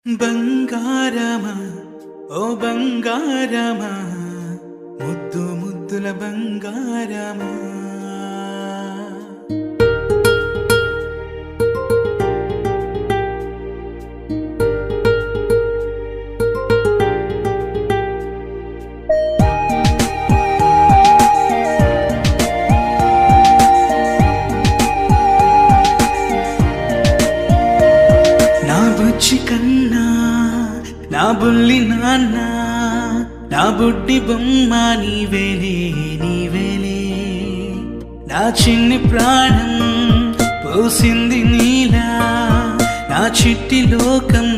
బంగారమా ఓ బంగారమా ముద్దు ముద్దుల బంగారమా నా బుజ్జి కన్నా నా బుల్లి నాన్న నా బుడ్డి బొమ్మ నీవేలే నీవేలే నా చిన్ని ప్రాణం పోసింది నీలా నా చిట్టి లోకం